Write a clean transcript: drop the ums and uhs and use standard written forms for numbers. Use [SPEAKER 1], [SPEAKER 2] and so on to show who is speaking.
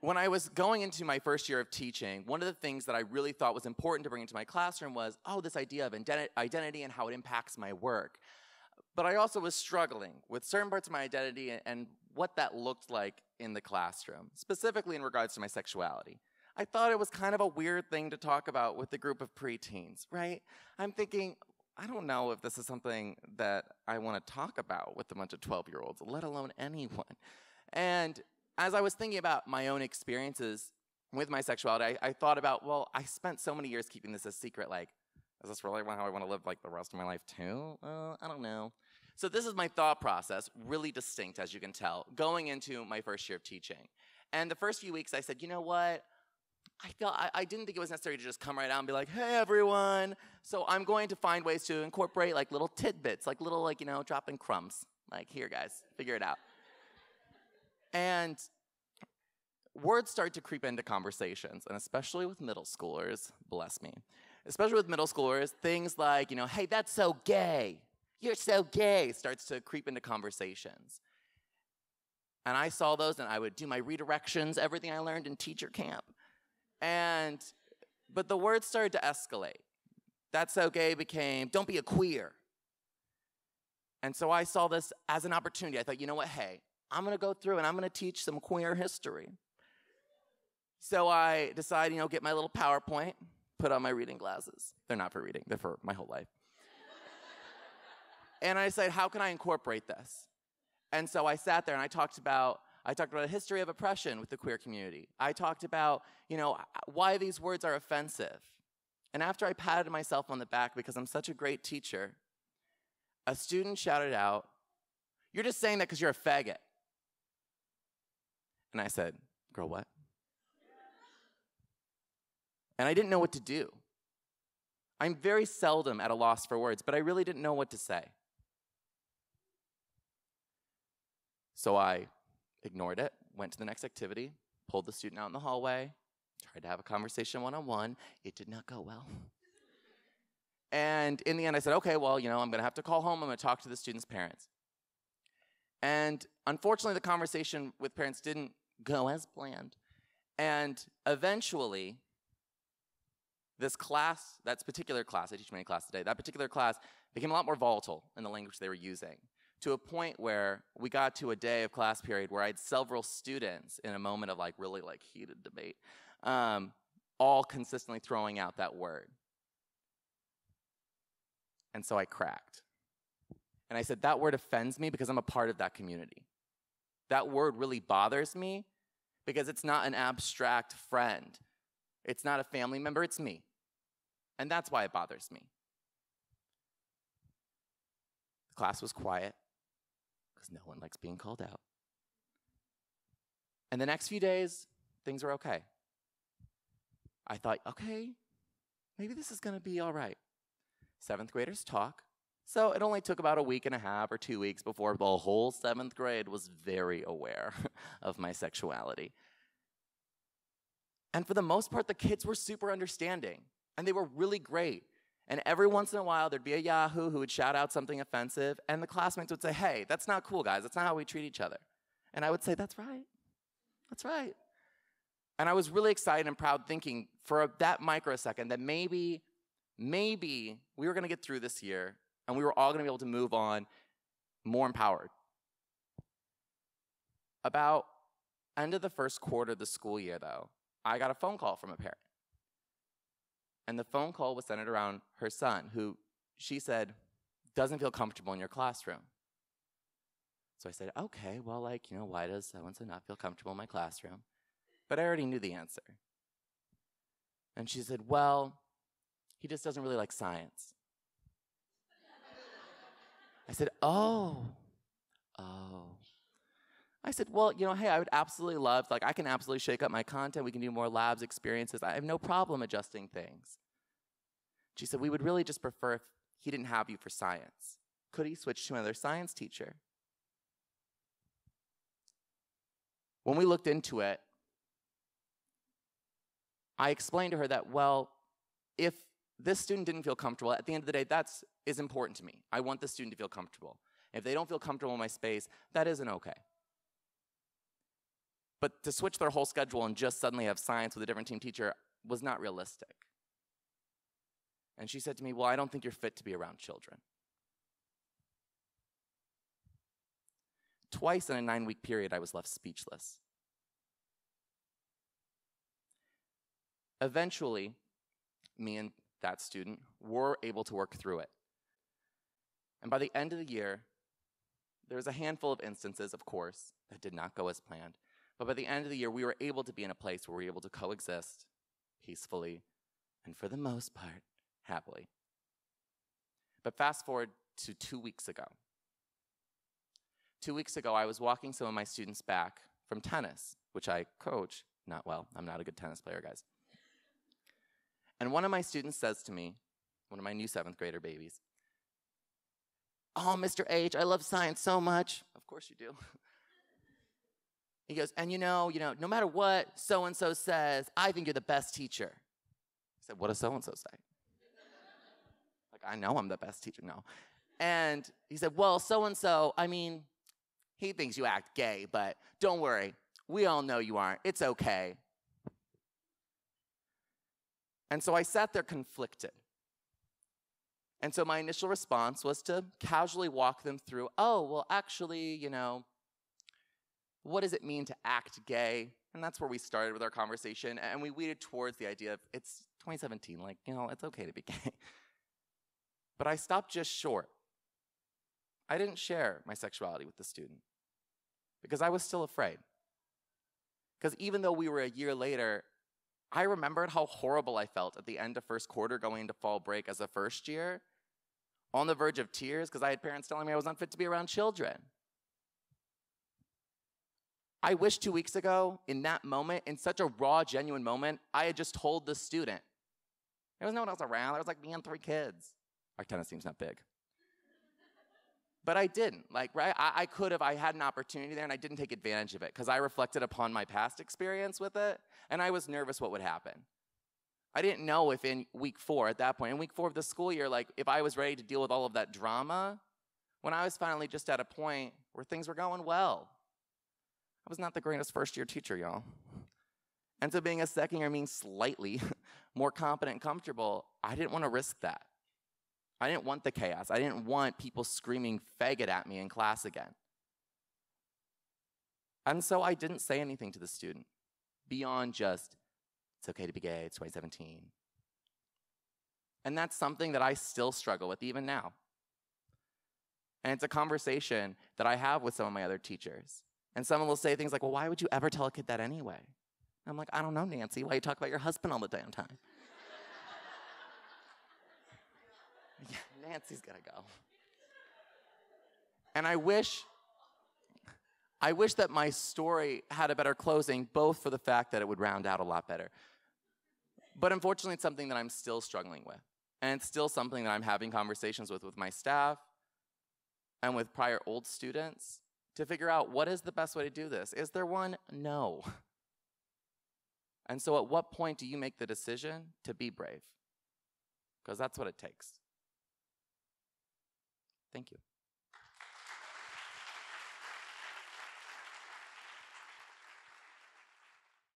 [SPEAKER 1] when I was going into my first year of teaching, one of the things that I really thought was important to bring into my classroom was, oh, this idea of identity and how it impacts my work. But I also was struggling with certain parts of my identity and what that looked like in the classroom, specifically in regards to my sexuality. I thought it was kind of a weird thing to talk about with a group of preteens, right? I'm thinking, I don't know if this is something that I want to talk about with a bunch of 12-year-olds, let alone anyone. And as I was thinking about my own experiences with my sexuality, I thought about, well, I spent so many years keeping this a secret, like, is this really how I want to live like the rest of my life too? I don't know. So this is my thought process, really distinct, as you can tell, going into my first year of teaching. And the first few weeks I said, you know what? I didn't think it was necessary to just come right out and be like, hey, everyone. So I'm going to find ways to incorporate like little tidbits, like little, like, you know, dropping crumbs. Like, here, guys, figure it out. And words start to creep into conversations, and especially with middle schoolers, bless me. Especially with middle schoolers, things like, you know, hey, that's so gay. You're so gay, starts to creep into conversations. And I saw those, and I would do my redirections, everything I learned in teacher camp. But the words started to escalate. That's so gay became, don't be a queer. And so I saw this as an opportunity. I thought, you know what, hey, I'm gonna go through and I'm gonna teach some queer history. So I decided, you know, get my little PowerPoint, put on my reading glasses. They're not for reading, they're for my whole life. And I decided, how can I incorporate this? And so I sat there and I talked about a history of oppression with the queer community. I talked about, you know, why these words are offensive. And after I patted myself on the back because I'm such a great teacher, a student shouted out, you're just saying that because you're a faggot. And I said, girl, what? And I didn't know what to do. I'm very seldom at a loss for words, but I really didn't know what to say. So I ignored it, went to the next activity, pulled the student out in the hallway, tried to have a conversation one-on-one. It did not go well. And in the end, I said, okay, well, you know, I'm going to have to call home. I'm going to talk to the student's parents. And unfortunately, the conversation with parents didn't go as planned. And eventually, this class, that particular class, I teach many classes today, that particular class became a lot more volatile in the language they were using, to a point where we got to a day of class period where I had several students in a moment of like really like heated debate, all consistently throwing out that word. And so I cracked. And I said, that word offends me because I'm a part of that community. That word really bothers me because it's not an abstract friend. It's not a family member, it's me. And that's why it bothers me. The class was quiet because no one likes being called out. And the next few days, things were okay. I thought, okay, maybe this is gonna be all right. 7th graders talk. So it only took about a week and a half or 2 weeks before the whole 7th grade was very aware of my sexuality. And for the most part, the kids were super understanding, and they were really great. And every once in a while, there'd be a Yahoo who would shout out something offensive, and the classmates would say, hey, that's not cool, guys. That's not how we treat each other. And I would say, that's right. That's right. And I was really excited and proud, thinking for that microsecond that maybe we were going to get through this year, and we were all going to be able to move on more empowered. About end of the first quarter of the school year, though, I got a phone call from a parent. And the phone call was centered around her son, who she said doesn't feel comfortable in your classroom. So I said, okay, well, like, you know, why does so-and-so not feel comfortable in my classroom? But I already knew the answer. And she said, well, he just doesn't really like science. I said, oh. I said, well, you know, hey, I would absolutely love, like, I can absolutely shake up my content. We can do more labs, experiences. I have no problem adjusting things. She said, we would really just prefer if he didn't have you for science. Could he switch to another science teacher? When we looked into it, I explained to her that, well, if this student didn't feel comfortable, at the end of the day, that is important to me. I want the student to feel comfortable. If they don't feel comfortable in my space, that isn't okay. But to switch their whole schedule and just suddenly have science with a different team teacher was not realistic. And she said to me, well, I don't think you're fit to be around children. Twice in a 9-week period, I was left speechless. Eventually, me and that student were able to work through it. And by the end of the year, there was a handful of instances, of course, that did not go as planned. But by the end of the year, we were able to be in a place where we were able to coexist peacefully and, for the most part, happily. But fast forward to 2 weeks ago. 2 weeks ago, I was walking some of my students back from tennis, which I coach. Not well. I'm not a good tennis player, guys. And one of my students says to me, one of my new 7th grader babies, oh, Mr. H, I love science so much. Of course you do. He goes, and you know, no matter what so-and-so says, I think you're the best teacher. I said, what does so-and-so say? Like, I know I'm the best teacher. No. And he said, well, so-and-so, I mean, he thinks you act gay, but don't worry. We all know you aren't. It's okay. And so I sat there conflicted. And so my initial response was to casually walk them through, oh, well, actually, what does it mean to act gay? And that's where we started with our conversation. And we weeded towards the idea of, it's 2017, it's okay to be gay. But I stopped just short. I didn't share my sexuality with the student because I was still afraid. Because even though we were a year later, I remembered how horrible I felt at the end of first quarter going into fall break as a first year, on the verge of tears because I had parents telling me I was unfit to be around children. I wish 2 weeks ago, in that moment, in such a raw, genuine moment, I had just told the student. There was no one else around. There was like me and 3 kids. Our tennis team's not big. But I didn't. Right? I could have. I had an opportunity there, and I didn't take advantage of it because I reflected upon my past experience with it, and I was nervous what would happen. I didn't know if in week 4, at that point, in week 4 of the school year, if I was ready to deal with all of that drama, when I was finally just at a point where things were going well. I was not the greatest first-year teacher, y'all. And so being a second year means slightly more competent and comfortable, I didn't want to risk that. I didn't want the chaos. I didn't want people screaming faggot at me in class again. And so I didn't say anything to the student beyond just, it's okay to be gay, it's 2017. And that's something that I still struggle with even now. And it's a conversation that I have with some of my other teachers. And someone will say things like, well, why would you ever tell a kid that anyway? And I'm like, I don't know, Nancy. Why you talk about your husband all the damn time? Yeah, Nancy's gotta go. And I wish that my story had a better closing, both for the fact that it would round out a lot better. But unfortunately, it's something that I'm still struggling with. And it's still something that I'm having conversations with my staff and with prior old students to figure out what is the best way to do this. Is there one? No. And so at what point do you make the decision to be brave? Because that's what it takes. Thank you.